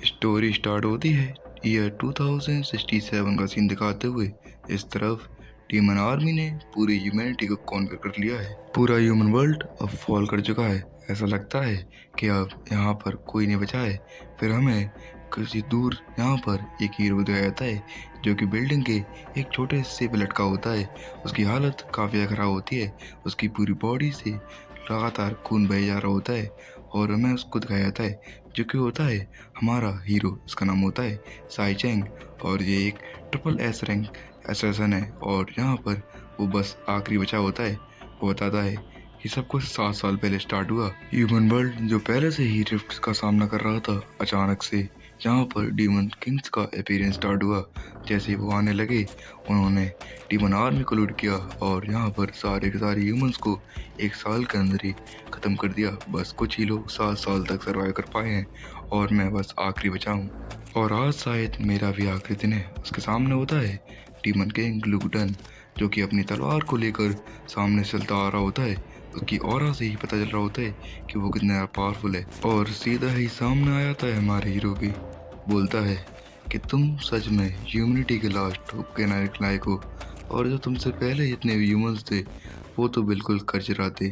Story start होती है year 2067 का सीन दिखाते हुए। इस तरफ डीमन आर्मी ने पूरी ह्यूमैनिटी को कॉन्कर कर लिया है। पूरा ह्यूमन वर्ल्ड अब फॉल कर चुका है। ऐसा लगता है कि अब यहाँ पर कोई नहीं बचा है। फिर हमें कुछ दूर यहाँ पर एक हीरो दिखाया जाता है जो कि बिल्डिंग के एक छोटे से पे लटका होता है। उसकी हालत काफ़ी खराब होती है। उसकी पूरी बॉडी से लगातार खून बह जा रहा होता है और हमें उसको दिखाया जाता है जो कि होता है हमारा हीरो। उसका नाम होता है साई चैंग और ये एक ट्रिपल एस रैंक एसेसन है और यहाँ पर वो बस आखिरी बचा होता है। वो बताता है कि सब कुछ 7 साल पहले स्टार्ट हुआ। ह्यूमन वर्ल्ड जो पहले से ही रिफ्ट का सामना कर रहा था, अचानक से यहाँ पर डीमन किंग्स का अपीयरेंस स्टार्ट हुआ। जैसे ही वो आने लगे उन्होंने डीमन आर्मी को लूट किया और यहाँ पर सारे के सारे ह्यूमंस को 1 साल के अंदर ही ख़त्म कर दिया। बस कुछ ही लोग 7 साल तक सर्वाइव कर पाए हैं और मैं बस आखिरी बचा हूँ। और आज शायद मेरा भी आखिरी दिन है। उसके सामने होता है डीमन किंग ग्लूटन जो कि अपनी तलवार को लेकर सामने चलता आ रहा होता है। उसकी ऑरा से ही पता चल रहा होता है कि वो कितना पावरफुल है और सीधा ही सामने आ जाता है हमारे हीरो भी। बोलता है कि तुम सच में ह्यूमनिटी के लास्ट होप के लायक हो और जो तुमसे पहले जितने भी ह्यूमंस थे वो तो बिल्कुल कचरा थे।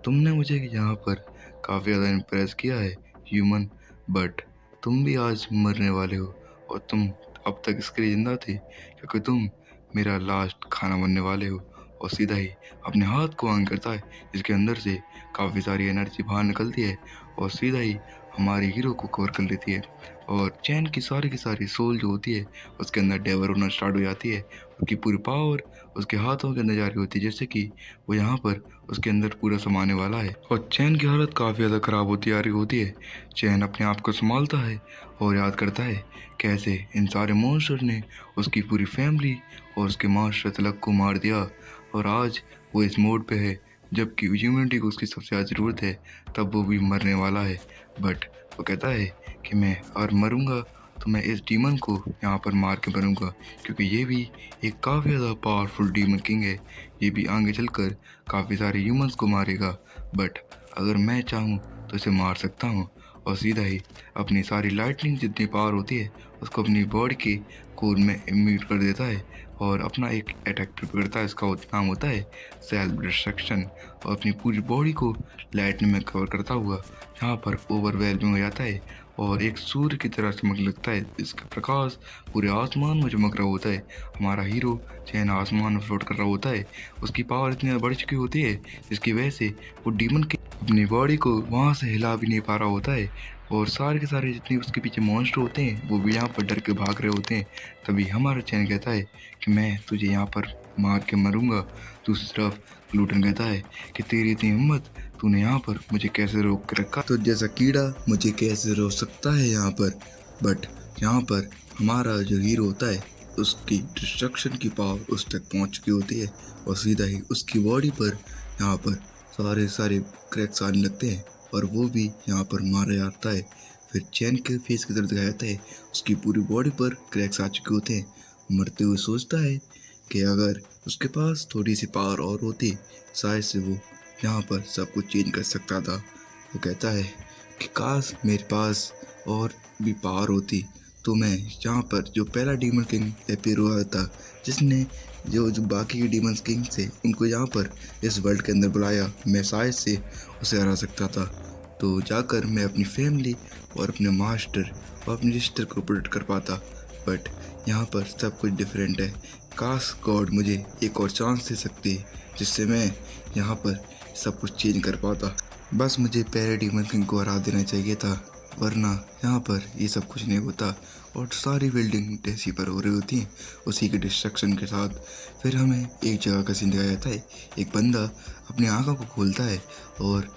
तुमने मुझे यहाँ पर काफ़ी ज़्यादा इम्प्रेस किया है ह्यूमन, बट तुम भी आज मरने वाले हो और तुम अब तक इसके लिए जिंदा थे क्योंकि तुम मेरा लास्ट खाना बनने वाले हो। और सीधा ही अपने हाथ को ऑन करता है जिसके अंदर से काफ़ी सारी एनर्जी बाहर निकलती है और सीधा ही हमारे हीरो को कवर कर लेती है और चैन की सारी सोल जो होती है उसके अंदर डेवर होना स्टार्ट हो जाती है। उसकी पूरी पावर उसके हाथों के अंदर जा रही होती है जैसे कि वो यहाँ पर उसके अंदर पूरा समाने वाला है। और चैन की हालत काफ़ी ज़्यादा ख़राब होती आ रही होती है। चैन अपने आप को संभालता है और याद करता है कैसे इन सारे मॉन्स्टर ने उसकी पूरी फैमिली और उसके मास्टर तिलक को मार दिया और आज वो इस मोड पे है जबकि ह्यूमनिटी को उसकी सबसे ज़्यादा ज़रूरत है। तब वो भी मरने वाला है, बट वो कहता है कि मैं अगर मरूंगा तो मैं इस डीमन को यहाँ पर मार के मरूंगा क्योंकि ये भी एक काफ़ी ज़्यादा पावरफुल डीमन किंग है। ये भी आगे चलकर काफ़ी सारे ह्यूमंस को मारेगा, बट अगर मैं चाहूँ तो इसे मार सकता हूँ। और सीधा ही अपनी सारी लाइटनिंग जितनी पावर होती है उसको अपनी बॉडी के कोर में इम्यूट कर देता है और अपना एक अटैक करता है। इसका नाम होता है सेल्फ डिस्ट्रक्शन और अपनी पूरी बॉडी को लाइटनिंग में कवर करता हुआ यहाँ पर ओवरवेलमिंग हो जाता है और एक सूर्य की तरह चमकने लगता है। इसका प्रकाश पूरे आसमान में चमक रहा होता है। हमारा हीरो चैन आसमान में फ्लोट कर रहा होता है। उसकी पावर इतनी बढ़ चुकी होती है जिसकी वजह से वो डीमन के अपनी बॉडी को वहाँ से हिला भी नहीं पा रहा होता है और सारे के सारे जितने उसके पीछे मॉन्स्टर होते हैं वो भी यहाँ पर डर के भाग रहे होते हैं। तभी हमारा चैन कहता है कि मैं तुझे यहाँ पर मार के मरूंगा। दूसरी तरफ ग्लूटन कहता है कि तेरी इतनी हिम्मत, तूने यहाँ पर मुझे कैसे रोक के रखा, तो जैसा कीड़ा मुझे कैसे रोक सकता है यहाँ पर। बट यहाँ पर हमारा जो हीरो होता है उसकी डिस्ट्रक्शन की पावर उस तक पहुँच चुकी होती है और सीधा ही उसकी बॉडी पर यहाँ पर सारे क्रैक्स आने लगते हैं और वो भी यहाँ पर मारा जाता है। फिर चैन के फेस की तरफ दिखाया जाता है, उसकी पूरी बॉडी पर क्रैक्स आ चुके होते हैं। मरते हुए सोचता है कि अगर उसके पास थोड़ी सी पावर और होती शायद से वो यहाँ पर सब कुछ चेंज कर सकता था। वो कहता है कि काश मेरे पास और भी पावर होती तो मैं यहाँ पर जो पहला डीमन किंग अपीयर हुआ था जिसने जो बाकी के डीमन किंग थे उनको यहाँ पर इस वर्ल्ड के अंदर बुलाया, मैं शायद से उसे हरा सकता था। तो जाकर मैं अपनी फैमिली और अपने मास्टर और अपनी सिस्टर को प्रोटेक्ट कर पाता। बट यहाँ पर सब कुछ डिफरेंट है। काश गॉड मुझे एक और चांस दे सकती जिससे मैं यहाँ पर सब कुछ चेंज कर पाता। बस मुझे पहले डीमन किंग को हरा देना चाहिए था, वरना यहाँ पर ये सब कुछ नहीं होता और सारी बिल्डिंग टेसी पर हो रही होती हैं उसी के डिस्ट्रक्शन के साथ। फिर हमें एक जगह का सीन दिखाया जाता है। एक बंदा अपनी आंखों को खोलता है और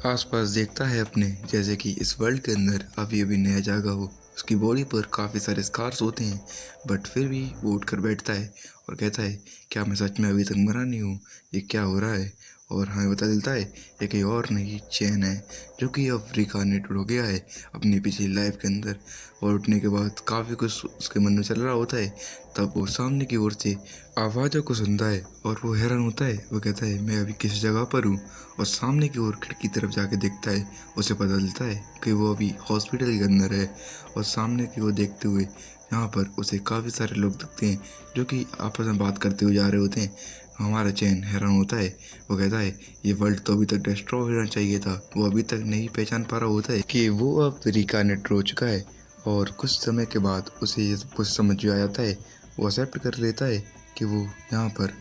आसपास देखता है अपने, जैसे कि इस वर्ल्ड के अंदर अभी अभी नया जागा हो। उसकी बॉडी पर काफ़ी सारे स्कार्स होते हैं बट फिर भी वो उठ कर बैठता है और कहता है क्या मैं सच में अभी तक मरा नहीं हूँ, ये क्या हो रहा है। और हमें बता देता है ये कोई और नहीं चैन है जो कि अब रिकार्नेटेड हो गया है अपनी पिछली लाइफ के अंदर। और उठने के बाद काफ़ी कुछ उसके मन में चल रहा होता है। तब वो सामने की ओर से आवाज़ों को सुनता है और वो हैरान होता है। वो कहता है मैं अभी किस जगह पर हूँ, और सामने की ओर खिड़की तरफ जाके देखता है। उसे पता चलता है कि वो अभी हॉस्पिटल के अंदर है, और सामने की ओर देखते हुए यहाँ पर उसे काफ़ी सारे लोग दिखते हैं जो कि आपस में बात करते हुए जा रहे होते हैं। हमारा चैन हैरान होता है। वो कहता है ये वर्ल्ड तो अभी तक डिस्ट्रॉय होना चाहिए था। वो अभी तक नहीं पहचान पा रहा होता है कि वो अब रिकार्नेट हो चुका है। और कुछ समय के बाद उसे ये सब कुछ समझ में आ जाता है। वो एक्सेप्ट कर लेता है कि वो यहाँ पर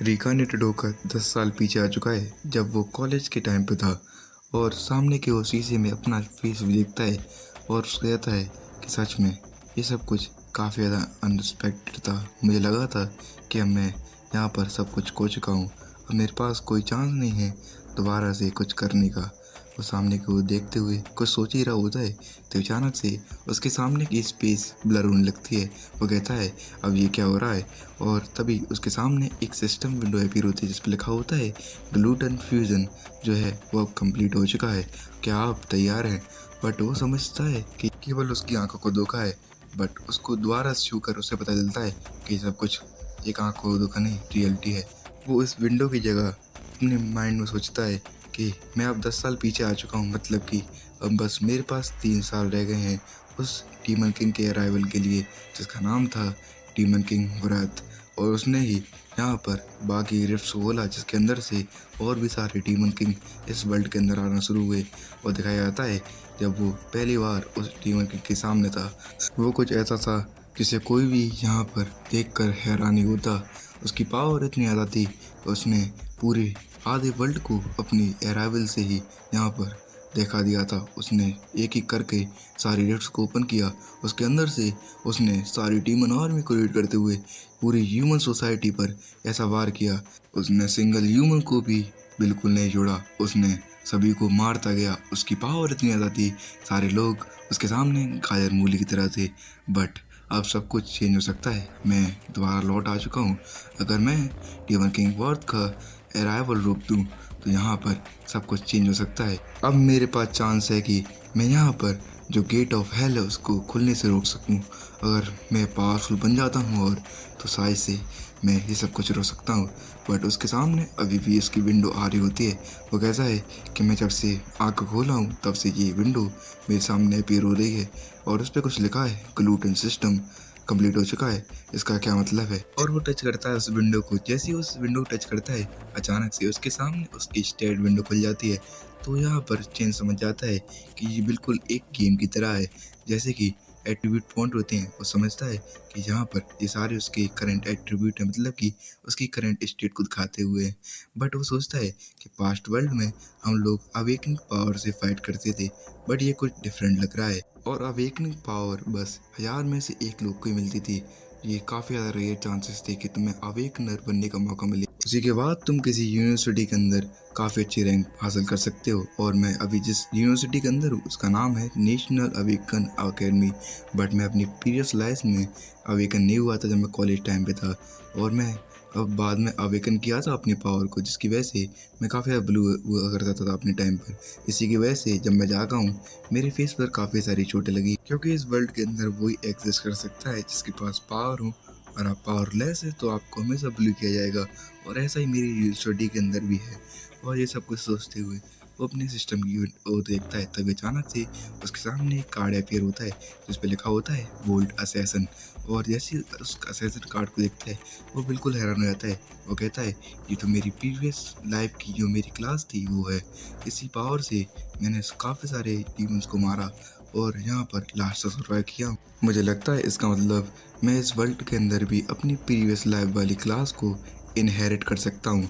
रिकार्नेटेड होकर 10 साल पीछे आ चुका है, जब वो कॉलेज के टाइम पे था। और सामने के वो शीशे में अपना फेस भी देखता है और उसको कहता है कि सच में ये सब कुछ काफ़ी ज़्यादा अनएक्सपेक्टेड था। मुझे लगा था कि अब मैं यहाँ पर सब कुछ खो चुका हूँ, अब मेरे पास कोई चांस नहीं है दोबारा से कुछ करने का। वो सामने को देखते हुए कुछ सोच ही रहा होता है, तो अचानक से उसके सामने की स्पेस ब्लर होने लगती है। वो कहता है अब ये क्या हो रहा है, और तभी उसके सामने एक सिस्टम विंडो अपीयर होती है जिस पर लिखा होता है ग्लूटन फ्यूजन जो है वो अब कंप्लीट हो चुका है, क्या आप तैयार हैं। बट वो समझता है कि केवल उसकी आंखों को धोखा है। बट उसको दोबारा छू कर उसे पता चलता है कि सब कुछ एक आंखों को धोखा नहीं, रियलिटी है। वो इस विंडो की जगह अपने माइंड में सोचता है कि मैं अब 10 साल पीछे आ चुका हूँ, मतलब कि अब बस मेरे पास 3 साल रह गए हैं उस डीमन किंग के अराइवल के लिए, जिसका नाम था डीमन किंग व्रत। और उसने ही यहाँ पर बाकी रिफ्ट्स खोला जिसके अंदर से और भी सारे डीमन किंग इस वर्ल्ड के अंदर आना शुरू हुए। और दिखाया जाता है जब वो पहली बार उस डीमन किंग के सामने था, वो कुछ ऐसा था जिसे कोई भी यहाँ पर देखकर हैरानी होता। उसकी पावर इतनी ज़्यादा थी, उसने पूरे आधे वर्ल्ड को अपनी अराइवल से ही यहाँ पर देखा दिया था। उसने एक एक करके सारी रिफ्ट्स को ओपन किया, उसके अंदर से उसने सारी डीमन आर्मी को लीड करते हुए पूरी ह्यूमन सोसाइटी पर ऐसा वार किया। उसने सिंगल ह्यूमन को भी बिल्कुल नहीं छोड़ा, उसने सभी को मारता गया। उसकी पावर इतनी ज़्यादा थी, सारे लोग उसके सामने गाजर मूली की तरह थे। बट अब सब कुछ चेंज हो सकता है, मैं दोबारा लौट आ चुका हूँ। अगर मैं डीमन किंग वर्थ का अराइवल रोक दूँ तो यहाँ पर सब कुछ चेंज हो सकता है। अब मेरे पास चांस है कि मैं यहाँ पर जो गेट ऑफ हेल है उसको खुलने से रोक सकूँ। अगर मैं पावरफुल बन जाता हूँ और तो शायद से मैं ये सब कुछ रोक सकता हूँ। बट उसके सामने अभी भी इसकी विंडो आ रही होती है। वो कैसा है कि मैं जब से आँख खोला हूँ तब से ये विंडो मेरे सामने अपीयर हो रही है, और उस पर कुछ लिखा है ग्लूटन सिस्टम कंप्लीट हो चुका है, इसका क्या मतलब है। और वो टच करता है उस विंडो को। जैसे ही उस विंडो टच करता है अचानक से उसके सामने उसकी स्टेट विंडो खुल जाती है। तो यहाँ पर चेन समझ जाता है कि ये बिल्कुल एक गेम की तरह है, जैसे कि एट्रीब्यूट पॉइंट होते हैं। वो समझता है कि यहाँ पर ये सारे उसके करंट एट्रीब्यूट हैं, मतलब कि उसकी करंट स्टेट को दिखाते हुए हैं। बट वो सोचता है कि पास्ट वर्ल्ड में हम लोग अवेकनिंग पावर से फाइट करते थे, बट ये कुछ डिफरेंट लग रहा है। और अवेकनिंग पावर बस 1000 में से एक लोग को ही मिलती थी। ये काफ़ी ज़्यादा रेयर चांसेस थे कि तुम्हें अवेकनर बनने का मौका मिले। उसी के बाद तुम किसी यूनिवर्सिटी के अंदर काफ़ी अच्छी रैंक हासिल कर सकते हो। और मैं अभी जिस यूनिवर्सिटी के अंदर हूँ उसका नाम है नेशनल अवेकन अकेडमी। बट मैं अपनी प्रीवियस लाइफ में अवेकन नहीं हुआ था जब मैं कॉलेज टाइम पे था, और मैं अब बाद में अवेकन किया था अपनी पावर को, जिसकी वजह से मैं काफ़ी ज़्यादा ब्लू हुआ करता था अपने टाइम पर। इसी की वजह से जब मैं जागा हूँ मेरे फेस पर काफ़ी सारी चोटें लगी, क्योंकि इस वर्ल्ड के अंदर वही एग्जिस्ट कर सकता है जिसके पास पावर हो। और आप पावरलेस है तो आपको हमेशा ब्लू किया जाएगा। और ऐसा ही मेरी स्टडी के अंदर भी है। और ये सब कुछ सोचते हुए वो अपने सिस्टम की ओर देखता है, तभी अचानक से उसके सामने एक कार्ड अपीयर होता है जिस पे लिखा होता है बोल्ट असैसन। और जैसे उस असैसन कार्ड को देखता है वो बिल्कुल हैरान हो जाता है। वो कहता है ये तो मेरी प्रीवियस लाइफ की जो मेरी क्लास थी वो है। इसी पावर से मैंने काफ़ी सारे डीमंस को मारा और यहाँ पर लास्ट तक सर्वाइव किया। मुझे लगता है इसका मतलब मैं इस वर्ल्ड के अंदर भी अपनी प्रीवियस लाइफ वाली क्लास को इनहेरिट कर सकता हूँ।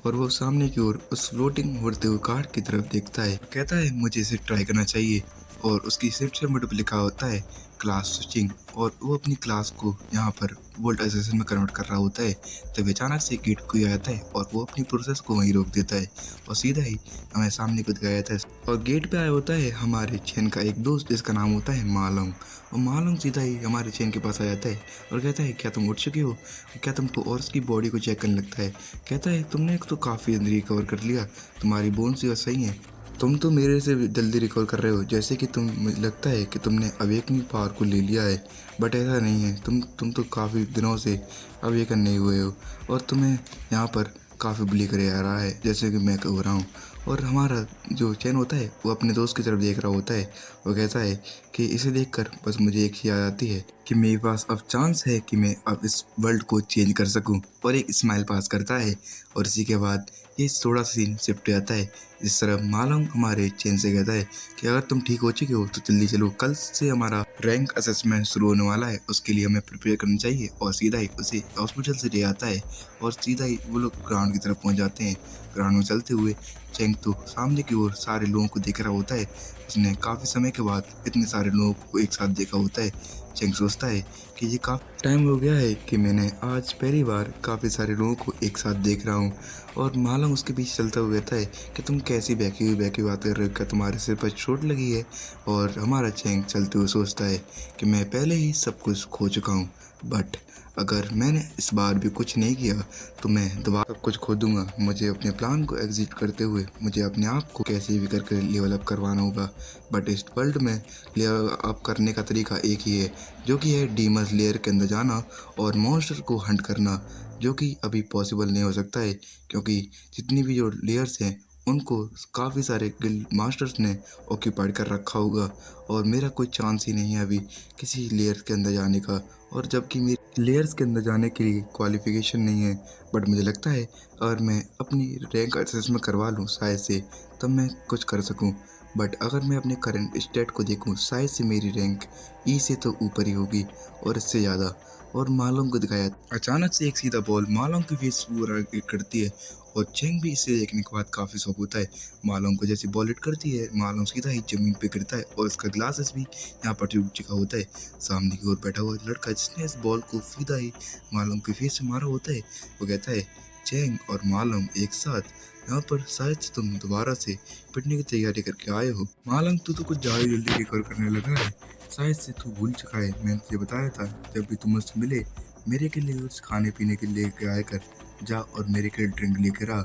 और वो सामने की ओर उस फ्लोटिंग होते हुए कार्ड की तरफ देखता है, कहता है मुझे इसे ट्राई करना चाहिए। और उसकी शिफ्ट नंबर पर लिखा होता है क्लास स्विचिंग, और वो अपनी क्लास को यहाँ पर वोल्ट एसेसन में कन्वर्ट कर रहा होता है। तभी अचानक से गेट कोई आता है और वो अपनी प्रोसेस को वहीं रोक देता है और सीधा ही हमें सामने को दिखाया जाता है और गेट पे आया होता है हमारे चैन का एक दोस्त जिसका नाम होता है मालोंग। और मालोंग सीधा ही हमारे चैन के पास आ जाता है और कहता है क्या तुम उठ चुके हो, क्या तुमको और उसकी बॉडी को चेक करने लगता है। कहता है तुमने तो काफ़ी जल्दी रिकवर कर लिया, तुम्हारी बोन्स भी सही हैं, तुम तो मेरे से जल्दी रिकवर कर रहे हो, जैसे कि मुझे लगता है कि तुमने अवेकनिंग पावर को ले लिया है। बट ऐसा नहीं है, तुम तो काफ़ी दिनों से अवेकन नहीं हुए हो और तुम्हें यहाँ पर काफ़ी बुली करे आ रहा है जैसे कि मैं कह रहा हूँ। और हमारा जो चैन होता है वो अपने दोस्त की तरफ देख रहा होता है। वो कहता है कि इसे देखकर बस मुझे एक चीज़ याद आती है कि मेरे पास अब चांस है कि मैं अब इस वर्ल्ड को चेंज कर सकूं, और एक स्माइल पास करता है। और इसी के बाद ये थोड़ा सा सीन शिफ्ट हो जाता है जिस तरह मालोंग हमारे चैन से कहता है कि अगर तुम ठीक हो चुके हो तो जल्दी चलो, कल से हमारा रैंक असेसमेंट शुरू होने वाला है, उसके लिए हमें प्रिपेयर करना चाहिए। और सीधा ही उसे हॉस्पिटल से ले आता है और सीधा ही वो लोग ग्राउंड की तरफ पहुंच जाते हैं। ग्राउंड में चलते हुए चैंग तो सामने की ओर सारे लोगों को देख रहा होता है। उसने काफ़ी समय के बाद इतने सारे लोगों को एक साथ देखा होता है। चैंग सोचता है कि ये काफ़ी टाइम हो गया है कि मैंने आज पहली बार काफ़ी सारे लोगों को एक साथ देख रहा हूँ। और मालोंग उसके पीछे चलता हुआ कहता है कि तुम कैसी बहकी हुई बात कर रहे हो, क्या तुम्हारे सिर पर चोट लगी है। और हमारा चैंग चलते हुए सोचता है कि मैं पहले ही सब कुछ खो चुका हूँ, बट अगर मैंने इस बार भी कुछ नहीं किया तो मैं दोबारा सब कुछ खो दूंगा। मुझे अपने प्लान को एग्जीक्यूट करते हुए मुझे अपने आप को कैसे भी करके लेवल अप करवाना होगा। बट इस वर्ल्ड में लेवल अप करने का तरीका एक ही है, जो कि है डीमन लेयर के अंदर जाना और मॉन्स्टर को हंट करना, जो कि अभी पॉसिबल नहीं हो सकता है क्योंकि जितनी भी जो लेयर्स हैं उनको काफ़ी सारे गिल्ड मास्टर्स ने ऑक्यूपाइड कर रखा होगा और मेरा कोई चांस ही नहीं है अभी किसी लेयर के अंदर जाने का। और जबकि मेरी लेयर्स के अंदर जाने के लिए क्वालिफिकेशन नहीं है, बट मुझे लगता है अगर मैं अपनी रैंक असेसमेंट करवा लूँ शायद से, तब मैं कुछ कर सकूँ। बट अगर मैं अपने करंट स्टेट को देखूँ शायद से मेरी रैंक ई से तो ऊपर ही होगी और इससे ज़्यादा। और मालोंग को दिखाया अचानक से एक सीधा बॉल मालोंग की फेस पूरा हिट करती है और चैंग भी इसे देखने के बाद काफ़ी शौक होता है। मालोंग को जैसे बॉल हिट करती है मालोंग सीधा ही ज़मीन पे गिरता है और उसका ग्लासेस भी यहाँ पर टूट चुका होता है। सामने की ओर बैठा हुआ लड़का जिसने इस बॉल को सीधा ही मालोंग के फेस से मारा होता है वो कहता है चैंग और मालोंग एक साथ यहाँ पर शायद से तुम दोबारा से पिटने की तैयारी करके आए हो। मालोंग तू तो कुछ ज़्यादा जल्दी रिकवर करने लगा है, शायद से तू भूल चुका है मैंने तुझे बताया था जब भी तुम मुझसे मिले मेरे के लिए कुछ खाने पीने के लेके आया कर, जा और मेरे के लिए ड्रिंक लेकर आ।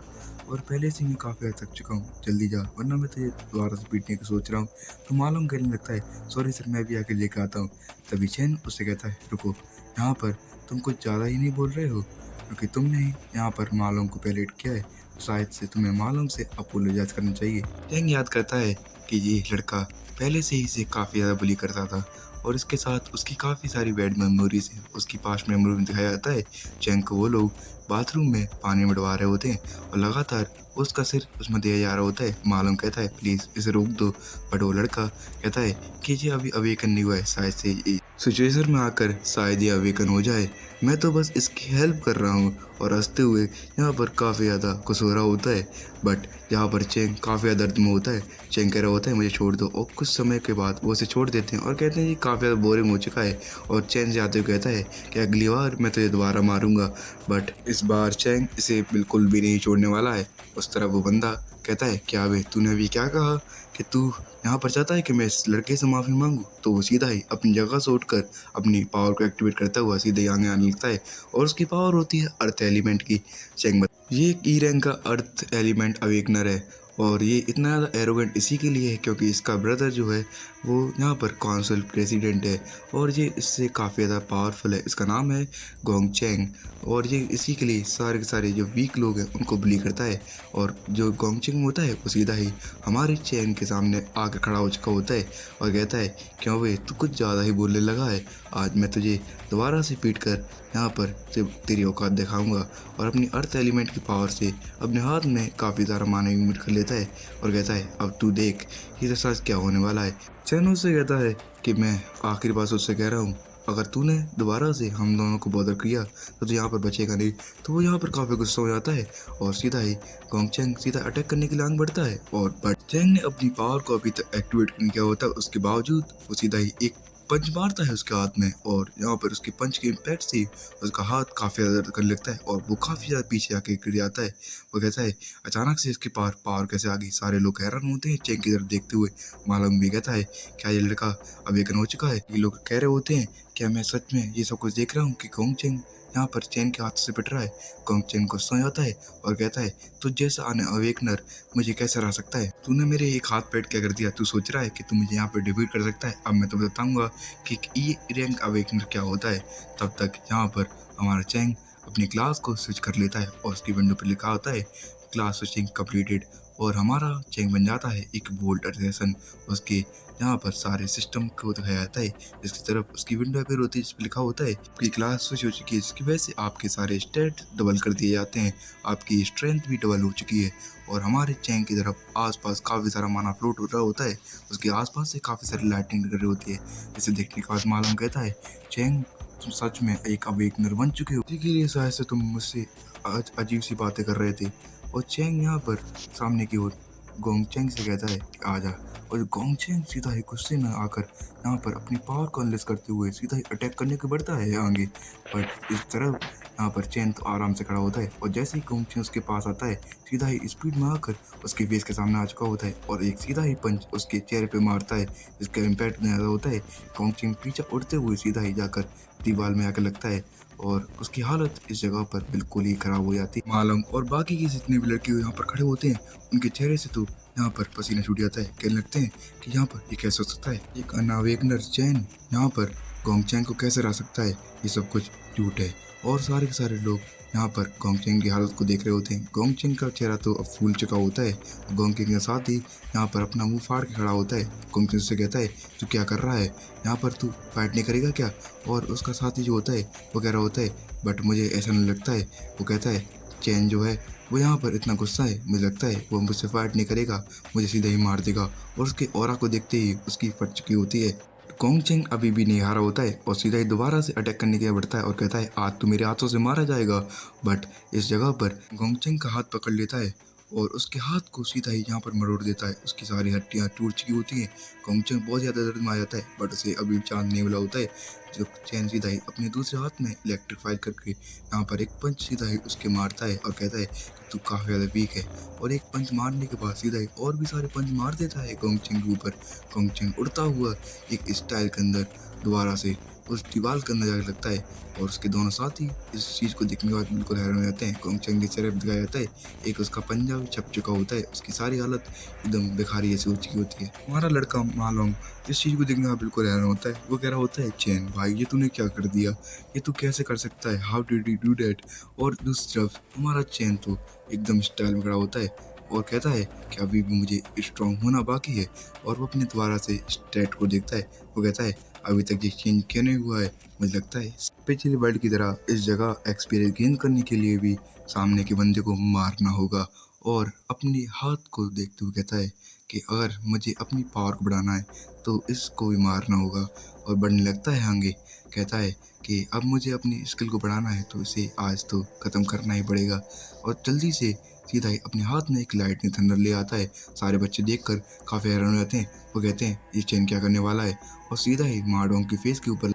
और पहले से मैं काफ़ी हद थक चुका हूँ, जल्दी जा वरना मैं तुझे दोबारा से पीटने की सोच रहा हूँ। तो मालूम कहने लगता है सॉरी सर मैं भी आके लेकर आता हूँ। तभी चैन उससे कहता है रुको, यहाँ पर तुम कुछ ज़्यादा ही नहीं बोल रहे हो, क्योंकि तुमने यहाँ पर मालूम को पहले हिट किया है तो शायद से तुम्हें मालूम से अपोलोजाइज करना चाहिए। चैंग याद करता है कि ये लड़का पहले से ही इसे काफ़ी ज़्यादा बुली करता था और इसके साथ उसकी काफ़ी सारी बैड मेमोरीज हैं। उसकी पास्ट मेमोरी में दिखाया जाता है चैंग को वो लोग बाथरूम में पानी में डुबा रहे होते हैं और लगातार उसका सिर उसमें दिया जा रहा होता है। मालूम कहता है प्लीज़ इसे रोक दो, बट वो लड़का कहता है कि ये अभी अवेकन नहीं हुआ है, शायद से सिचुएशन में आकर शायद ये अवेकन हो जाए, मैं तो बस इसकी हेल्प कर रहा हूँ। और हंसते हुए यहाँ पर काफ़ी ज़्यादा कुछ हो रहा होता है, बट यहाँ पर चैंग काफ़ी ज़्यादा दर्द में होता है। चैंग कह रहा होता है मुझे छोड़ दो, और कुछ समय के बाद वो उसे छोड़ देते हैं और कहते हैं ये काफ़ी ज़्यादा बोरिंग हो चुका है। और चैंग से आते हुए कहता है कि अगली बार मैं तुझे दोबारा मारूंगा, बट इस बार चैंग इसे बिल्कुल भी नहीं छोड़ने वाला है। उस तरफ वो बंदा कहता है क्या बे तूने अभी क्या कहा कि तू यहाँ पर चाहता है कि मैं इस लड़के से माफ़ी मांगूं। तो वो सीधा ही अपनी जगह से उठकर अपनी पावर को एक्टिवेट करता हुआ सीधे आगे आने लगता है और उसकी पावर होती है अर्थ एलिमेंट की। चैंग ये ई रैंक का अर्थ एलिमेंट अवेकनर है और ये इतना ज़्यादा एरोगेंट इसी के लिए है क्योंकि इसका ब्रदर जो है वो यहाँ पर काउंसिल प्रेसिडेंट है और ये इससे काफ़ी ज़्यादा पावरफुल है। इसका नाम है गोंग चैंग और ये इसी के लिए सारे के सारे जो वीक लोग हैं उनको बुली करता है। और जो गोंग चैंग होता है वो सीधा ही हमारे चैंग के सामने आकर खड़ा हो चुका होता है और कहता है क्यों भाई तू कुछ ज़्यादा ही बोलने लगा है, आज मैं तुझे दोबारा से पीट कर यहाँ पर तेरी औकात दिखाऊंगा। और अपनी अर्थ एलिमेंट की पावर से अपने हाथ में काफ़ी सारा मानव यूनिट कर लेता है और कहता है अब तू देख ये तो सच क्या होने वाला है। चैन उससे कहता है कि मैं आखिरी बात उससे कह रहा हूँ अगर तूने दोबारा से हम दोनों को बॉदर किया तो तू यहाँ पर बचेगा नहीं। तो वो यहाँ पर काफ़ी गुस्सा हो जाता है और सीधा ही गोंग चेंग सीधा अटैक करने के लिए आगे बढ़ता है। और बट चेंग ने अपनी पावर को अभी तक एक्टिवेट नहीं किया होता, उसके बावजूद वो सीधा ही एक पंच मारता है उसके हाथ में और यहाँ पर उसके पंच के इम्पैक्ट से उसका हाथ काफ़ी ज़्यादा दर्द करने लगता है और वो काफ़ी ज़्यादा पीछे आके गिर जाता है। वो कहता है अचानक से इसके पावर कैसे आ गई। सारे लोग हैरान होते हैं चेंग की तरफ देखते हुए। मालूम भी कहता है क्या ये लड़का अवेकन हो चुका है। ये लोग कह रहे होते हैं क्या मैं सच में ये सब कुछ देख रहा हूँ कि गोंग चेंग यहाँ पर चेन के हाथ से पिट रहा है। गोंग चेंग गुस्सा हो जाता है और कहता है तू जैसा आने अवेकनर मुझे कैसे हरा सकता है। तूने मेरे एक हाथ पैट क्या कर दिया। तू सोच रहा है कि तू मुझे यहाँ पर डिफीट कर सकता है। अब मैं तुम्हें बताऊंगा कि ई रैंक अवेकनर क्या होता है। तब तक यहाँ पर हमारा चेंग अपनी क्लास को स्विच कर लेता है और उसकी विंडो पर लिखा होता है क्लास स्विचिंग कंप्लीटेड और हमारा चेंग बन जाता है एक वोल्ट अर्जेसन। उसके यहाँ पर सारे सिस्टम को दिखाया जाता है। इसकी तरफ उसकी विंडो अपेयर होती है जिस पर लिखा होता है कि क्लास स्विच हो चुकी है, जिसकी वजह से आपके सारे स्टेट डबल कर दिए जाते हैं, आपकी स्ट्रेंथ भी डबल हो चुकी है। और हमारे चेंग की तरफ आसपास काफ़ी सारा माना फ्लोट हो रहा होता है, उसके आसपास से काफ़ी सारी लाइटिंग लग रही होती है। इसे देखने के बाद मालूम कहता है चेंग तुम सच में एक अवेकनर बन चुके हो, इसी के लिए शायद से तुम मुझसे अजीब सी बातें कर रहे थे। और चेंग यहाँ पर सामने की ओर गोंग चेंग से कहता है कि आ जा। और गोंग चेंग सीधा ही गुस्से में आकर यहाँ पर अपनी पावर को अनलेस करते हुए सीधा ही अटैक करने को बढ़ता है आगे। बट इस तरफ यहाँ पर चेंग तो आराम से खड़ा होता है और जैसे ही गोंग चेंग उसके पास आता है सीधा ही स्पीड में आकर उसके फेस के सामने आ चुका होता है और एक सीधा ही पंच उसके चेहरे पे मारता है जिसका इम्पैक्ट ज़्यादा होता है। गोंग चेंग पीछे उड़ते हुए सीधा ही जाकर दीवार में आकर लगता है और उसकी हालत इस जगह पर बिल्कुल ही खराब हो जाती है। मालूम और बाकी के जितने भी लड़के यहाँ पर खड़े होते हैं उनके चेहरे से तो यहाँ पर पसीना छूट जाता है। कहने लगते हैं कि यहाँ पर ये कैसे हो सकता है, एक अनावेकनर चैन यहाँ पर गोंग चैंग को कैसे हरा सकता है। ये सब कुछ झूठ है। और सारे के सारे लोग यहाँ पर गोंग चेंग की हालत को देख रहे होते हैं। गोंग चेंग का चेहरा तो अब फूल चुका होता है। गोंग चेंग के साथ ही यहाँ पर अपना मुंह फाड़ के खड़ा होता है। गोंग चेंग से कहता है तू क्या कर रहा है, यहाँ पर तू फाइट नहीं करेगा क्या। और उसका साथी जो होता है वो कह रहा होता है बट मुझे ऐसा नहीं लगता है। वो कहता है चैन जो है वो यहाँ पर इतना गुस्सा है, मुझे लगता है वो मुझसे फाइट नहीं करेगा, मुझे सीधा ही मार देगा। और उसके ऑरा को देखते ही उसकी फट चुकी होती है। गोंग चेंग अभी भी नहीं हारा होता है और सीधा ही दोबारा से अटैक करने के लिए बढ़ता है और कहता है आज तो मेरे हाथों से मारा जाएगा। बट इस जगह पर गोंग चेंग का हाथ पकड़ लेता है और उसके हाथ को सीधा ही यहाँ पर मरोड़ देता है। उसकी सारी हड्डियाँ टूट चुकी होती हैं। गोंग चेंग बहुत ज़्यादा दर्द में आ जाता है बट उसे अभी चांद नहीं मिला होता है। जो चैन सीधा ही अपने दूसरे हाथ में इलेक्ट्रीफाई करके यहाँ पर एक पंच सीधा ही उसके मारता है और कहता है कि तू काफ़ी ज़्यादा वीक है। और एक पंच मारने के बाद सीधा ही और भी सारे पंच मार देता है गोंग चेंग के ऊपर। गोंग चेंग उड़ता हुआ एक स्टाइल के अंदर दोबारा से उस दीवार के अंदर जाकर लगता है और उसके दोनों साथी इस चीज़ को देखने के बाद बिल्कुल हैरान हो जाते हैं। गोंग चेंग के चेहरे पर दिखाया जाता है एक उसका पंजा भी छप चुका होता है, उसकी सारी हालत एकदम बेखारी ऐसी हो चुकी होती है। हमारा लड़का मालूम इस चीज़ को देखने के बाद बिल्कुल हैरान होता है। वो कह रहा होता है चैन भाई ये तूने क्या कर दिया, ये तू कैसे कर सकता है, how did you do that. और दूसरी तरफ हमारा चैन तो एकदम स्टाइल में खड़ा होता है और कहता है कि अभी भी मुझे स्ट्रॉन्ग होना बाकी है। और वो अपने दोबारा से स्टेट को देखता है। वो कहता है अभी तक ये चेंज क्यों नहीं हुआ है, मुझे लगता है पिछली वर्ल्ड की तरह इस जगह एक्सपीरियंस गेन करने के लिए भी सामने के बंदे को मारना होगा। और अपनी हाथ को देखते हुए कहता है कि अगर मुझे अपनी पावर को बढ़ाना है तो इसको भी मारना होगा। और बढ़ने लगता है आगे, कहता है कि अब मुझे अपनी स्किल को बढ़ाना है तो इसे आज तो ख़त्म करना ही पड़ेगा। और जल्दी से सीधा ही अपने हाथ में एक लाइटनिंग थंडर ले आता है। सारे बच्चे देखकर काफ़ी हैरान हो जाते हैं। वो कहते हैं ये चेन क्या करने वाला है और सीधा ही माडोंग के फेस के ऊपर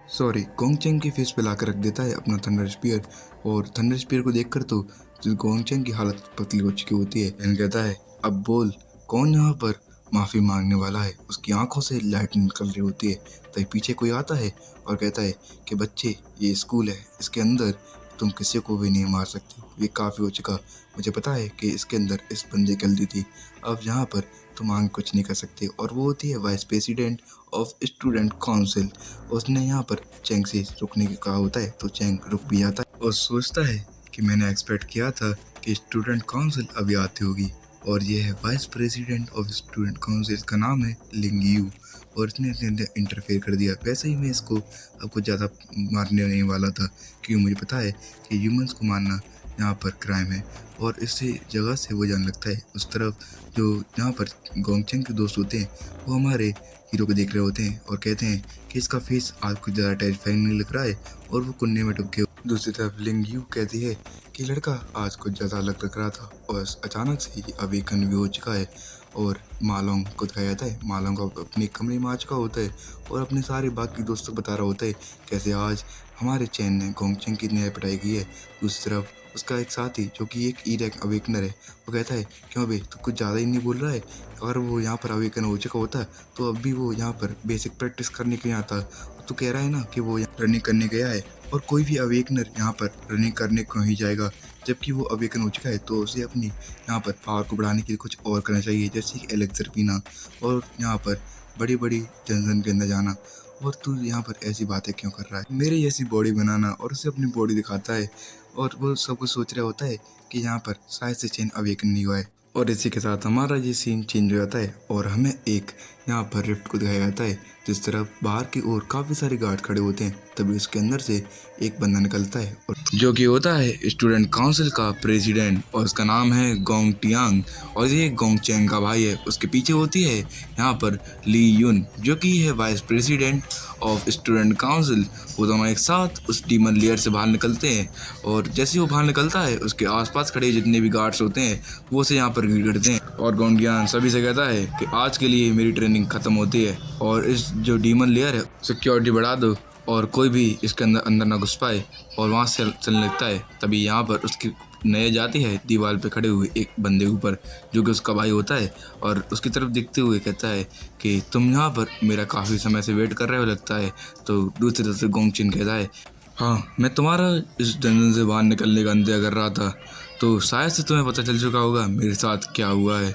गोंग चेंग के फेस पे लाकर रख देता है अपना थंडर स्पीयर। और थंडर स्पीयर को देखकर तो गोंग चेंग की हालत पतली हो चुकी होती है। चेन कहता है अब बोल कौन यहाँ पर माफ़ी मांगने वाला है। उसकी आंखों से लाइट निकल रही होती है तभी पीछे कोई आता है और कहता है कि बच्चे ये स्कूल है, इसके अंदर तुम किसी को भी नहीं मार सकते, ये काफ़ी हो चुका। मुझे पता है कि इसके अंदर इस बंदे की गलती थी, अब यहाँ पर तुम आगे कुछ नहीं कर सकते। और वो होती है vice president of student council. उसने यहाँ पर चेंग से रुकने की कहा होता है तो चेंग रुक भी जाता है और सोचता है कि मैंने एक्सपेक्ट किया था कि स्टूडेंट काउंसिल अभी आती होगी। और ये है vice president of student council, का नाम है लिंग यू। और इसने इंटरफेयर कर दिया। वैसे ही मैं इसको अब कुछ ज़्यादा मारने नहीं वाला था क्योंकि मुझे पता है कि ह्यूमंस को मारना यहाँ पर क्राइम है और इसी जगह से वो जाने लगता है उस तरफ। जो यहाँ पर गोंगचेंग के दोस्त होते हैं वो हमारे हीरो को देख रहे होते हैं और कहते हैं कि इसका फेस आज कुछ ज़्यादा टेरिफाइंग नहीं लग रहा है और वो कुन्ने में डूब के। दूसरी तरफ लिंग यू कहती है कि लड़का आज कुछ ज़्यादा अलग लग रहा था और अचानक से ही अवेकन भी हो चुका है। और मालोंग को दिखाया जाता है, मालोंग को अपने कमरे में आ चुका होता है और अपने सारे बाकी दोस्तों को बता रहा होता है कैसे आज हमारे चैन ने गोंगचेंग की न्याय पिटाई की है। दूसरी तरफ उसका एक साथी जो कि एक ई रैंक अवेकनर है वो कहता है क्यों बे तू कुछ ज़्यादा ही नहीं बोल रहा है। अगर वो यहाँ पर अवेकन हो चुका होता तो अब भी वो यहाँ पर बेसिक प्रैक्टिस करने के लिए आता। तो कह रहा है ना कि वो रनिंग करने गया है और कोई भी अवेकनर यहाँ पर रनिंग करने को ही जाएगा जबकि वो अवेकन हो चुका है तो उसे अपनी यहाँ पर पावर को बढ़ाने के लिए कुछ और करना चाहिए, जैसे कि एलेक्सर पीना और यहाँ पर बड़ी बड़ी जंक्शन के अंदर जाना। और तू यहाँ पर ऐसी बातें क्यों कर रहा है, मेरे जैसी बॉडी बनाना। और उसे अपनी बॉडी दिखाता है और वो सब कुछ सोच रहा होता है कि यहाँ पर शायद से चेन अवेकन नहीं हुआ है। और इसी के साथ हमारा ये सीन चेंज हो जाता है और हमें एक यहाँ पर रिफ्ट को दिखाया जाता है जिस तरफ बाहर की ओर काफ़ी सारे गार्ड खड़े होते हैं। तभी उसके अंदर से एक बंदा निकलता है और जो कि होता है स्टूडेंट काउंसिल का प्रेसिडेंट और उसका नाम है गोंग टियांग और ये गोंगचेंग का भाई है। उसके पीछे होती है यहाँ पर ली यून जो कि है vice president of student council. वो दोनों एक साथ उस डीमन लेयर से बाहर निकलते हैं और जैसे वो बाहर निकलता है उसके आसपास खड़े जितने भी गार्ड्स होते हैं वो उसे यहाँ पर ग्रीट करते हैं और गोंगियान सभी से कहता है कि आज के लिए मेरी ट्रेनिंग खत्म होती है और इस जो डीमन लेयर है सिक्योरिटी बढ़ा दो और कोई भी इसके अंदर ना घुस पाए और वहाँ से चलने लगता है। तभी यहाँ पर उसकी नजर जाती है दीवार पे खड़े हुए एक बंदे ऊपर जो कि उसका भाई होता है और उसकी तरफ देखते हुए कहता है कि तुम यहाँ पर मेरा काफ़ी समय से वेट कर रहे हो लगता है। तो दूसरी तरफ से गोंगचिन कहता है हाँ मैं तुम्हारा इस डंजन से बाहर निकलने का इंतजार कर रहा था तो शायद से तुम्हें पता चल चुका होगा मेरे साथ क्या हुआ है।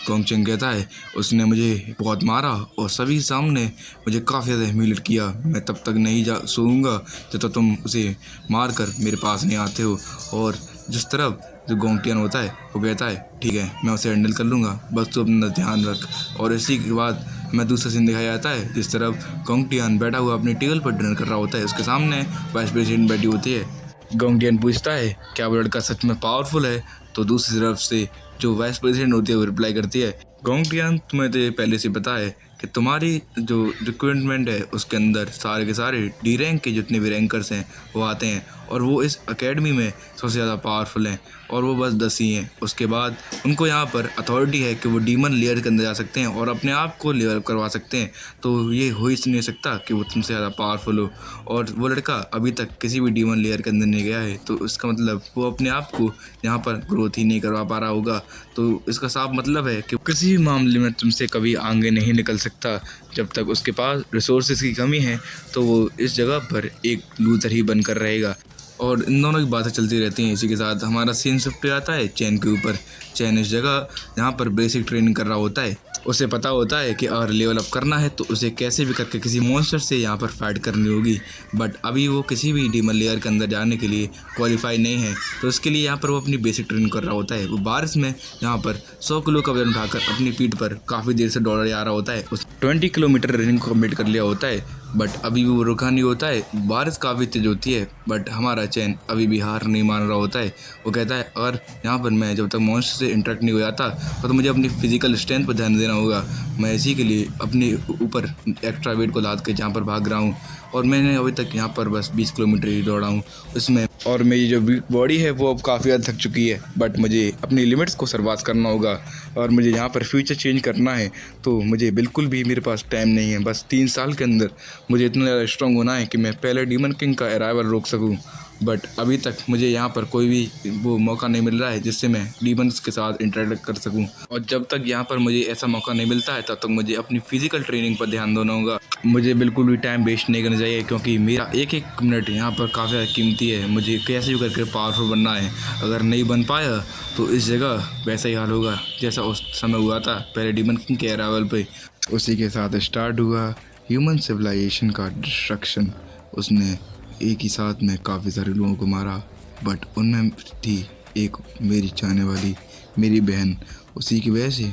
गोंगचेंग कहता है उसने मुझे बहुत मारा और सभी सामने मुझे काफ़ी ज़्यादा ह्यूमिलेट किया। मैं तब तक नहीं सोऊंगा जब तक तुम उसे मार कर मेरे पास नहीं आते हो। और जिस तरफ जो गोंगटियन होता है वो कहता है ठीक है मैं उसे हैंडल कर लूँगा बस तू अपना ध्यान रख। और इसी के बाद हमें दूसरा सीन दिखाया जाता है जिस तरफ गोंगटियन बैठा हुआ अपनी टेबल पर डिनर कर रहा होता है। उसके सामने वाइस प्रेसिडेंट बैठी होती है। गोंगटियन पूछता है क्या वो लड़का सच में पावरफुल है। तो दूसरी तरफ से जो वाइस प्रेसिडेंट होती है वो रिप्लाई करती है गोंगटियन तुम्हें तो पहले से पता है कि तुम्हारी जो रिक्रूटमेंट है उसके अंदर सारे के सारे डी रैंक के जितने भी रैंकर्स हैं वो आते हैं और वो इस एकेडमी में सबसे ज़्यादा पावरफुल हैं और वो बस 10 ही हैं। उसके बाद उनको यहाँ पर अथॉरिटी है कि वो डीमन लेयर के अंदर जा सकते हैं और अपने आप को लेवल अप करवा सकते हैं। तो ये हो ही नहीं सकता कि वो तुमसे ज़्यादा पावरफुल हो और वो लड़का अभी तक किसी भी डीमन लेयर के अंदर नहीं गया है तो इसका मतलब वो अपने आप को यहाँ पर ग्रोथ ही नहीं करवा पा रहा होगा। तो इसका साफ मतलब है कि किसी भी मामले में तुमसे कभी आगे नहीं निकल सकता जब तक उसके पास रिसोर्सेज की कमी है तो वो इस जगह पर एक लूजर ही बनकर रहेगा। और इन दोनों की बातें चलती रहती हैं। इसी के साथ हमारा सीन शिफ्ट हो जाता है चैन के ऊपर। चैन इस जगह यहाँ पर बेसिक ट्रेनिंग कर रहा होता है। उसे पता होता है कि अगर लेवल अप करना है तो उसे कैसे भी करके किसी मॉन्स्टर से यहाँ पर फाइट करनी होगी। बट अभी वो किसी भी डीमन लेयर के अंदर जाने के लिए क्वालिफाई नहीं है तो उसके लिए यहाँ पर वो अपनी बेसिक ट्रेनिंग कर रहा होता है। वो बारिश में यहाँ पर 100 किलो का वजन उठाकर अपनी पीठ पर काफ़ी देर से दौड़ आ रहा होता है। उस 20 किलोमीटर रनिंग को कम्प्लीट कर लिया होता है बट अभी भी वो रुका नहीं होता है। बारिश काफ़ी तेज होती है बट हमारा चैन अभी भी हार नहीं मान रहा होता है। वो कहता है अगर यहाँ पर मैं जब तक मॉन्स्टर से इंटरेक्ट नहीं हो जाता तो मुझे अपनी फिजिकल स्ट्रेंथ पर ध्यान देना होगा। मैं इसी के लिए अपने ऊपर एक्स्ट्रा वेट को लाद के जहाँ पर भाग रहा हूँ और मैंने अभी तक यहाँ पर बस 20 किलोमीटर ही दौड़ा हूँ उसमें। और मेरी जो बॉडी है वो अब काफ़ी हद थक चुकी है बट मुझे अपनी लिमिट्स को सरपास करना होगा और मुझे यहाँ पर फ्यूचर चेंज करना है। तो मुझे बिल्कुल भी मेरे पास टाइम नहीं है। बस 3 साल के अंदर मुझे इतना ज़्यादा स्ट्रॉन्ग होना है कि मैं पहले डीमन किंग का अराइवल रोक सकूँ। बट अभी तक मुझे यहाँ पर कोई भी वो मौका नहीं मिल रहा है जिससे मैं डीमंस के साथ इंटरेक्ट कर सकूँ। और जब तक यहाँ पर मुझे ऐसा मौका नहीं मिलता है तब तक मुझे अपनी फिजिकल ट्रेनिंग पर ध्यान देना होगा। मुझे बिल्कुल भी टाइम वेस्ट नहीं करना चाहिए क्योंकि मेरा एक एक मिनट यहाँ पर काफ़ी ज़्यादा कीमती है। मुझे कैसे भी करके पावरफुल बनना है। अगर नहीं बन पाया तो इस जगह वैसा ही हाल होगा जैसा उस समय हुआ था पहले डीमन किंग के अराइवल पे। उसी के साथ स्टार्ट हुआ ह्यूमन सिविलाइजेशन का डिस्ट्रक्शन। उसने एक ही साथ में काफ़ी सारे लोगों को मारा बट उनमें थी एक मेरी चाहने वाली मेरी बहन। उसी की वजह से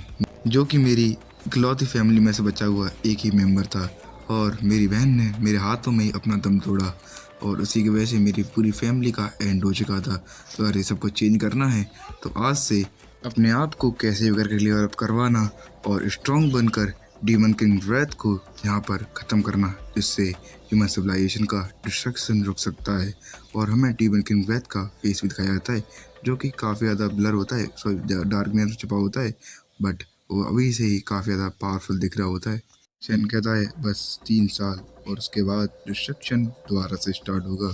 जो कि मेरी इकलौती फैमिली में से बचा हुआ एक ही मेंबर था और मेरी बहन ने मेरे हाथों में ही अपना दम तोड़ा और उसी की वजह से मेरी पूरी फैमिली का एंड हो चुका था। तो अगर ये सब कुछ चेंज करना है तो आज से अपने आप को कैसे भी करके लेवल अप करवाना और स्ट्रॉन्ग बनकर डीमन किंग रेथ को यहाँ पर ख़त्म करना, जिससे ह्यूमन सिविलाइजेशन का डिस्ट्रक्शन रुक सकता है। और हमें डीमन किंग रेथ का फेस भी दिखाया जाता है जो कि काफ़ी ज़्यादा ब्लर होता है, डार्कनेस में छुपा होता है, बट वो अभी से ही काफ़ी ज़्यादा पावरफुल दिख रहा होता है। चैन कहता है बस 3 साल और उसके बाद डिस्ट्रक्शन दोबारा से स्टार्ट होगा,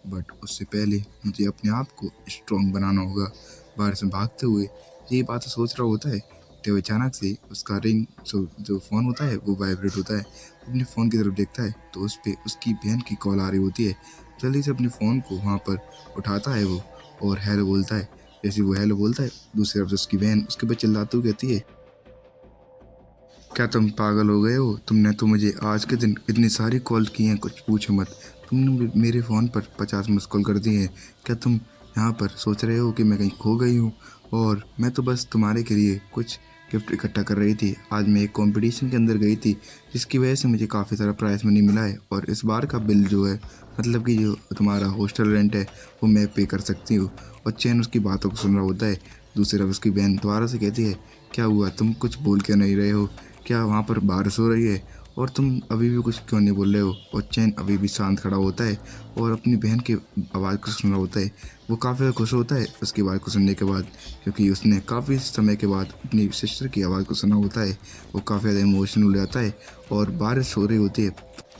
बट उससे पहले मुझे अपने आप को स्ट्रॉन्ग बनाना होगा। बाहर से भागते हुए ये बात सोच रहा होता है तो अचानक से उसका रिंग जो फ़ोन होता है वो वाइब्रेट होता है। अपने फ़ोन की तरफ देखता है तो उस पर उसकी बहन की कॉल आ रही होती है। जल्दी से अपने फ़ोन को वहाँ पर उठाता है वो और हेलो बोलता है। जैसे वो हेलो बोलता है दूसरी तरफ से उसकी बहन उसके ऊपर चिल्लाते हुए कहती है, क्या तुम पागल हो गए हो? तुमने तो मुझे आज के दिन इतनी सारी कॉल की हैं, कुछ पूछो मत। तुमने मेरे फ़ोन पर 50 मिस कॉल कर दी हैं। क्या तुम यहाँ पर सोच रहे हो कि मैं कहीं खो गई हूँ? और मैं तो बस तुम्हारे के लिए कुछ गिफ्ट इकट्ठा कर रही थी। आज मैं एक कंपटीशन के अंदर गई थी जिसकी वजह से मुझे काफ़ी सारा प्राइज़ मनी मिला है और इस बार का बिल जो है, मतलब कि जो तुम्हारा हॉस्टल रेंट है, वो मैं पे कर सकती हूँ। और चैन उसकी बातों को सुन रहा होता है। दूसरी तरफ उसकी बहन दोबारा से कहती है, क्या हुआ? तुम कुछ बोल क्यों नहीं रहे हो? क्या वहाँ पर बारिश हो रही है और तुम अभी भी कुछ क्यों नहीं बोल रहे हो? और चैन अभी भी शांत खड़ा होता है और अपनी बहन की आवाज़ को सुन रहा होता है। वो काफ़ी खुश होता है उसकी आवाज़ को सुनने के बाद, क्योंकि उसने काफ़ी समय के बाद अपनी सिस्टर की आवाज़ को सुना होता है। वो काफ़ी ज़्यादा इमोशनल हो जाता है और बारिश हो रही होती है।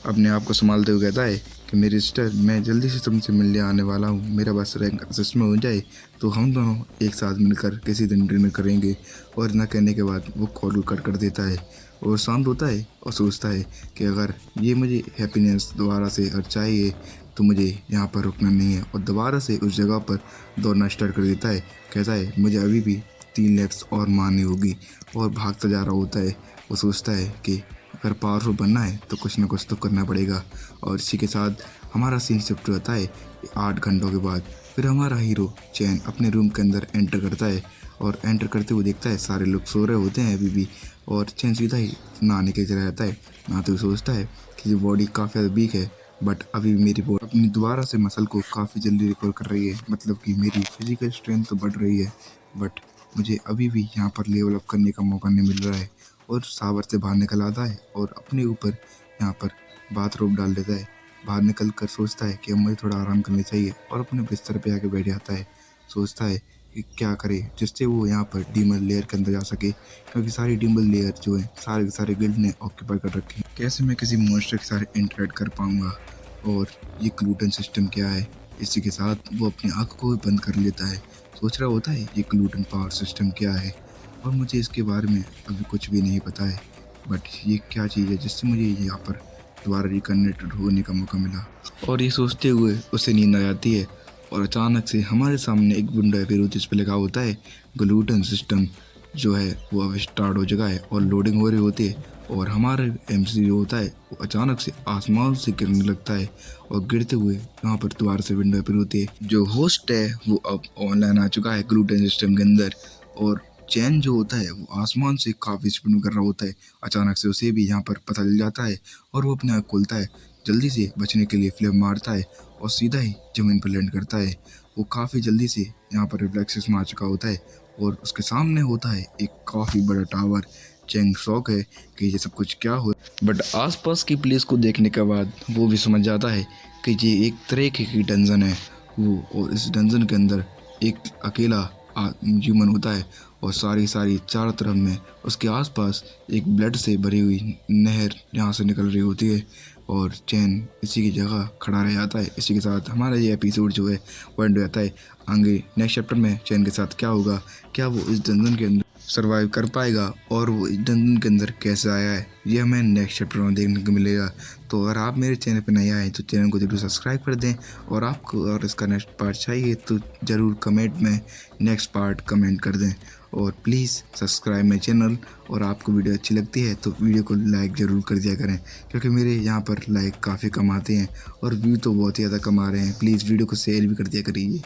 अपने आप को संभालते हुए कहता है कि मेरी सिस्टर, मैं जल्दी से तुमसे मिलने आने वाला हूँ। मेरा बस रैंक असिस्ट में हो जाए तो हम दोनों एक साथ मिलकर किसी दिन डिनर करेंगे। और न कहने के बाद वो कॉल कट कर देता है और शांत होता है और सोचता है कि अगर ये मुझे हैप्पीनेस दोबारा से अगर चाहिए तो मुझे यहाँ पर रुकना नहीं है। और दोबारा से उस जगह पर दौड़ना स्टार्ट कर देता है। कहता है मुझे अभी भी 3 लैप्स और मारनी होगी और भागता जा रहा होता है। वो सोचता है कि अगर पावरफुल बनना है तो कुछ ना कुछ तो करना पड़ेगा। और इसी के साथ हमारा सीन शिफ्ट होता है 8 घंटों के बाद। फिर हमारा हीरो चैन अपने रूम के अंदर एंटर करता है और एंटर करते हुए देखता है सारे लोग सो रहे होते हैं अभी भी। और चैन सीधा ही नहाने के चला जाता है। नहाते हुए सोचता है कि ये बॉडी काफ़ी ज़्यादा वीक है, बट अभी मेरी बॉडी अपनी दोबारा से मसल को काफ़ी जल्दी रिकवर कर रही है। मतलब कि मेरी फिजिकल स्ट्रेंथ तो बढ़ रही है, बट मुझे अभी भी यहाँ पर लेवल अप करने का मौका नहीं मिल रहा है। और सावर से बाहर निकल आता है और अपने ऊपर यहाँ पर बाथरोब डाल देता है। बाहर निकल कर सोचता है कि अब मुझे थोड़ा आराम करना चाहिए और अपने बिस्तर पे आके बैठ जाता है। सोचता है कि क्या करे जिससे वो यहाँ पर डीमन लेयर के अंदर जा सके, क्योंकि सारी डीमन लेयर जो है सारे के सारे गिल्ड ने ऑक्यूपाई कर रखे हैं। कैसे मैं किसी मॉन्स्टर के साथ इंटरेक्ट कर पाऊँगा और ये ग्लूटन सिस्टम क्या है? इसी के साथ वो अपनी आँख को भी बंद कर लेता है। सोच रहा होता है ये ग्लूटन पावर सिस्टम क्या है और मुझे इसके बारे में अभी कुछ भी नहीं पता है, बट ये क्या चीज़ है जिससे मुझे यहाँ पर दोबारा रिकनेक्टेड होने का मौका मिला। और ये सोचते हुए उसे नींद आ जाती है और अचानक से हमारे सामने एक विंडो है जिस पर लिखा होता है ग्लूटन सिस्टम जो है वो अब स्टार्ट हो चुका है और लोडिंग हो रही होती है। और हमारे MC जो होता है वो अचानक से आसमान से गिरने लगता है और गिरते हुए यहाँ पर दोबारा से विंडो अपेयर होती है। जो होस्ट है वो अब ऑनलाइन आ चुका है ग्लूटन सिस्टम के अंदर और चैन जो होता है वो आसमान से काफ़ी स्पिन कर रहा होता है। अचानक से उसे भी यहाँ पर पता चल जाता है और वो अपने आँख खोलता है। जल्दी से बचने के लिए फ्लेम मारता है और सीधा ही ज़मीन पर लैंड करता है। वो काफ़ी जल्दी से यहाँ पर रिफ्लेक्सेस में आ चुका होता है और उसके सामने होता है एक काफ़ी बड़ा टावर। चैंग शॉक है कि ये सब कुछ क्या हो, बट आसपास की प्लेस को देखने के बाद वो भी समझ जाता है कि ये एक तरीके की डंजन है वो, और इस डंजन के अंदर एक अकेला ह्यूमन होता है और सारी चारों तरफ में उसके आसपास एक ब्लड से भरी हुई नहर यहाँ से निकल रही होती है और चैन इसी की जगह खड़ा रह जाता है। इसी के साथ हमारा ये एपिसोड जो है वो एंड हो जाता है। आगे नेक्स्ट चैप्टर में चैन के साथ क्या होगा, क्या वो इस डंजन के अंदर सरवाइव कर पाएगा और वो इस डंजन के अंदर कैसे आया है, ये हमें नेक्स्ट चैप्टर में देखने को मिलेगा। तो अगर आप मेरे चैनल पर नए आए तो चैनल को जरूर सब्सक्राइब कर दें और आपको और इसका नेक्स्ट पार्ट चाहिए तो ज़रूर कमेंट में नेक्स्ट पार्ट कमेंट कर दें और प्लीज़ सब्सक्राइब मेरे चैनल। और आपको वीडियो अच्छी लगती है तो वीडियो को लाइक ज़रूर कर दिया करें, क्योंकि मेरे यहाँ पर लाइक काफ़ी कम आते हैं और व्यू तो बहुत ही ज़्यादा कम आ रहे हैं। प्लीज़ वीडियो को शेयर भी कर दिया करिए।